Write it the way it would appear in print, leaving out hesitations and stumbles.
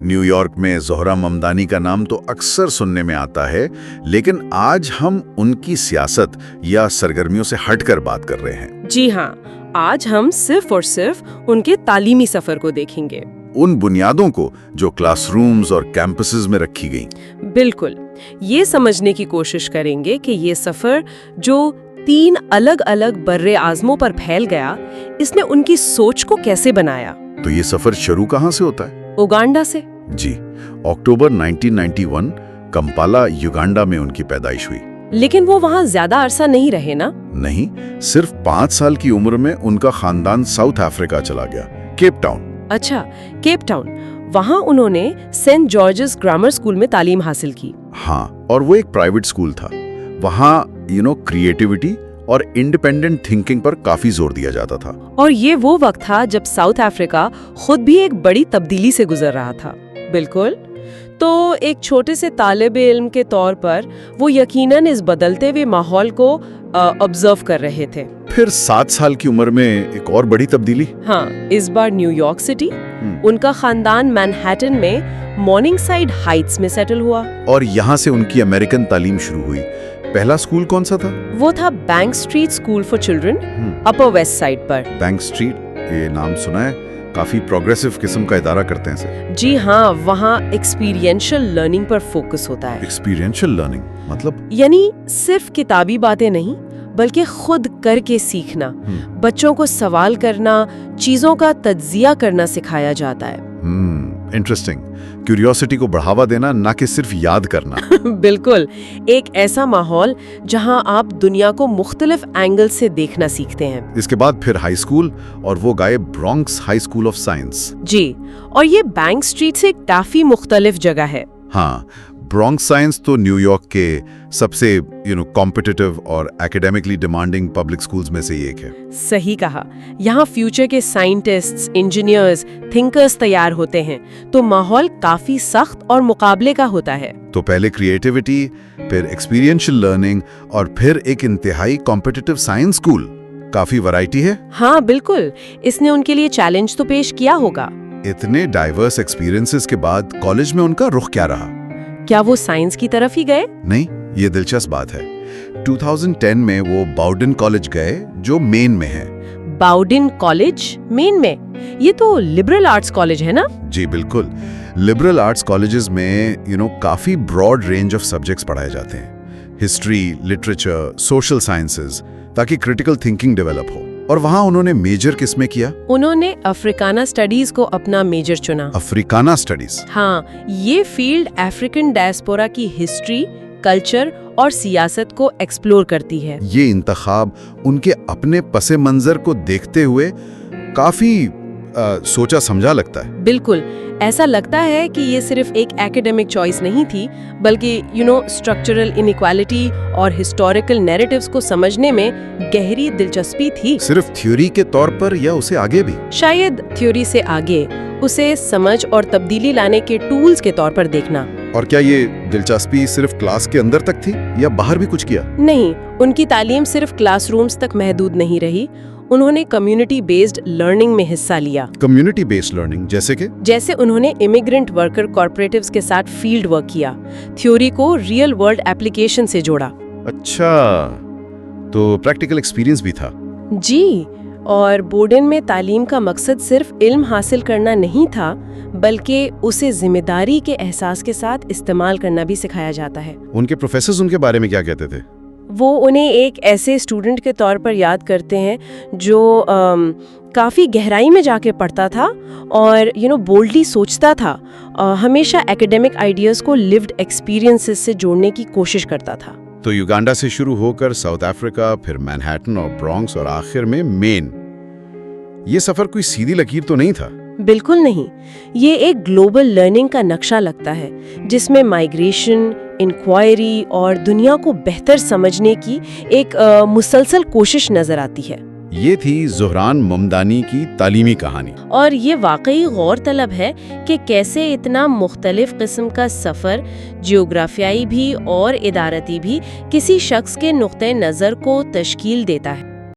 New York میں زہرا ممدانی کا نام تو اکثر سننے میں آتا ہے، لیکن آج ہم ان کی سیاست یا سرگرمیوں سے ہٹ کر بات کر رہے ہیں۔ جی ہاں، آج ہم صرف اور صرف ان کے تعلیمی سفر کو دیکھیں گے، ان بنیادوں کو جو کلاس رومز اور کیمپسز میں رکھی گئیں۔ بالکل، یہ سمجھنے کی کوشش کریں گے کہ یہ سفر جو 3 الگ الگ برِ اعظموں پر پھیل گیا، اس نے ان کی سوچ کو کیسے بنایا۔ تو یہ سفر شروع کہاں سے ہوتا ہے؟ اوگانڈا سے۔ جی، اکتوبر 1991 کمپالا یوگانڈا میں ان کی پیدائش ہوئی۔ لیکن وہ وہاں زیادہ عرصہ نہیں رہے نا؟ نہیں، صرف 5 سال کی عمر میں ان کا خاندان ساؤتھ افریقہ چلا گیا، کیپ ٹاؤن۔ اچھا، کیپ ٹاؤن۔ وہاں انہوں نے سینٹ جارجز گرامر اسکول میں تعلیم حاصل کی۔ ہاں، اور وہ ایک پرائیویٹ اسکول تھا۔ وہاں کریٹیوٹی اور انڈیپینڈنٹ تھنکنگ پر کافی زور دیا جاتا تھا۔ اور یہ وہ وقت تھا جب ساؤتھ افریقہ خود بھی ایک بڑی تبدیلی سے گزر رہا تھا۔ بالکل۔ تو ایک چھوٹے سے طالب علم کے طور پر وہ یقیناً اس بدلتے ہوئے ماحول کو آبزرو کر رہے تھے۔ پھر 7 سال کی عمر میں ایک اور بڑی تبدیلی۔ ہاں، اس بار نیو یارک سٹی۔ ان کا خاندان مینہٹن میں مارننگ سائیڈ ہائٹس میں سیٹل ہوا۔ اور یہاں سے ان کی امریکن تعلیم شروع ہوئی۔ پہلا اسکول کون سا تھا؟ وہ تھا bank street school for children, upper west side پر۔ بینک اسٹریٹ، یہ نام سنا ہے، کافی پروگریسو قسم کا ادارہ کرتے ہیں اسے۔ جی ہاں، وہاں ایکسپیرینشل لرننگ پر فوکس ہوتا ہے۔ ایکسپیرینشل لرننگ مطلب؟ یعنی صرف کتابی باتیں نہیں، بلکہ خود کر کے سیکھنا، بچوں کو سوال کرنا، چیزوں کا تجزیہ کرنا سکھایا جاتا ہے۔ انٹرسٹنگ، کیوریوسٹی کو بڑھاوا دینا، نہ کہ صرف یاد کرنا۔ بالکل، ایک ایسا ماحول جہاں آپ دنیا کو مختلف اینگل سے دیکھنا سیکھتے ہیں۔ اس کے بعد پھر ہائی اسکول، اور وہ گئے Bronx high school of science. جی، اور یہ بینک اسٹریٹ سے کافی مختلف جگہ ہے۔ ہاں، برونکس سائنس تو نیو یارک کے سب سے کمپٹیٹیو اور ایکیڈیمکلی ڈیمانڈنگ پبلک سکولز میں سے ایک ہے۔ صحیح کہا، یہاں فیوچر کے سائنٹسٹس، انجینئرز، تھنکرز تیار ہوتے ہیں، تو ماحول کافی سخت اور مقابلے کا ہوتا ہے۔ تو پہلے کریٹیوٹی، پھر ایکسپیرینشل لرننگ، اور پھر ایک انتہائی کمپٹیٹیو سائنس اسکول۔ کافی ورائٹی ہے۔ ہاں بالکل، اس نے ان کے لیے چیلنج تو پیش کیا ہوگا۔ اتنے ڈائیورس ایکسپیرینسز کے بعد کالج میں ان کا رخ کیا رہا؟ کیا وہ سائنس کی طرف ہی گئے؟ نہیں، یہ دلچسپ بات ہے۔ 2010 میں وہ باؤڈن کالج گئے، جو مین میں ہے۔ باؤڈن کالج مین میں؟ یہ تو لبرل آرٹس کالج ہے نا؟ جی بالکل، لبرل آرٹس کالجز میں کافی براڈ رینج آف سبجیکٹس پڑھائے جاتے ہیں، ہسٹری، لٹریچر، سوشل سائنسز، تاکہ کریٹیکل تھنکنگ ڈیولپ ہو۔ اور وہاں انہوں نے میجر کس میں کیا؟ انہوں نے افریکانہ اسٹڈیز کو اپنا میجر چنا۔ افریکانہ اسٹڈیز؟ ہاں، یہ فیلڈ افریکن ڈائسپورا کی ہسٹری، کلچر اور سیاست کو ایکسپلور کرتی ہے۔ یہ انتخاب ان کے اپنے پس منظر کو دیکھتے ہوئے کافی سوچا سمجھا لگتا ہے۔ بالکل، ایسا لگتا ہے کہ یہ صرف ایک ایکیڈیمک چوائس نہیں تھی، بلکہ اسٹرکچرل انیکوالٹی اور ہسٹوریکل نیریٹیوز کو سمجھنے میں گہری دلچسپی تھی۔ صرف تھیوری کے طور پر یا اسے آگے بھی؟ شاید تھیوری سے آگے، اسے سمجھ اور تبدیلی لانے کے ٹولز کے طور پر دیکھنا۔ اور کیا یہ دلچسپی صرف کلاس کے اندر تک تھی یا باہر بھی کچھ کیا؟ نہیں، ان کی تعلیم صرف کلاس رومز تک محدود نہیں رہی، انہوں نے کمیونٹی بیسڈ لرننگ میں حصہ لیا۔ کمیونٹی بیسڈ لرننگ جیسے انہوں نے امیگرنٹ ورکر کارپوریٹیوز کے ساتھ فیلڈ ورک کیا، تھیوری کو ریئل ورلڈ ایپلیکیشن سے جوڑا۔ اچھا، تو پریکٹیکل ایکسپیرینس بھی تھا؟ جی، اور بورڈن میں تعلیم کا مقصد صرف علم حاصل کرنا نہیں تھا، بلکہ اسے ذمہ داری کے احساس کے ساتھ استعمال کرنا بھی سکھایا جاتا ہے۔ ان کے پروفیسرز ان کے بارے میں کیا کہتے تھے؟ وہ انہیں ایک ایسے اسٹوڈنٹ کے طور پر یاد کرتے ہیں جو کافی گہرائی میں جا کے پڑھتا تھا اور بولڈلی سوچتا تھا، ہمیشہ ایکیڈیمک آئیڈیاز کو لیوڈ ایکسپیرینسز سے جوڑنے کی کوشش کرتا تھا۔ تو یوگانڈا سے شروع ہو کر ساؤتھ افریقہ، پھر مینہٹن اور برونکس، اور آخر میں مین۔ یہ سفر کوئی سیدھی لکیر تو نہیں تھا؟ بالکل نہیں، یہ ایک گلوبل لرننگ کا نقشہ لگتا ہے جس میں مائیگریشن، انکوائری اور دنیا کو بہتر سمجھنے کی ایک مسلسل کوشش نظر آتی ہے۔ یہ تھی زہرا ممدانی کی تعلیمی کہانی، اور یہ واقعی غور طلب ہے کہ کیسے اتنا مختلف قسم کا سفر، جیوگرافیائی بھی اور ادارتی بھی، کسی شخص کے نقطۂ نظر کو تشکیل دیتا ہے۔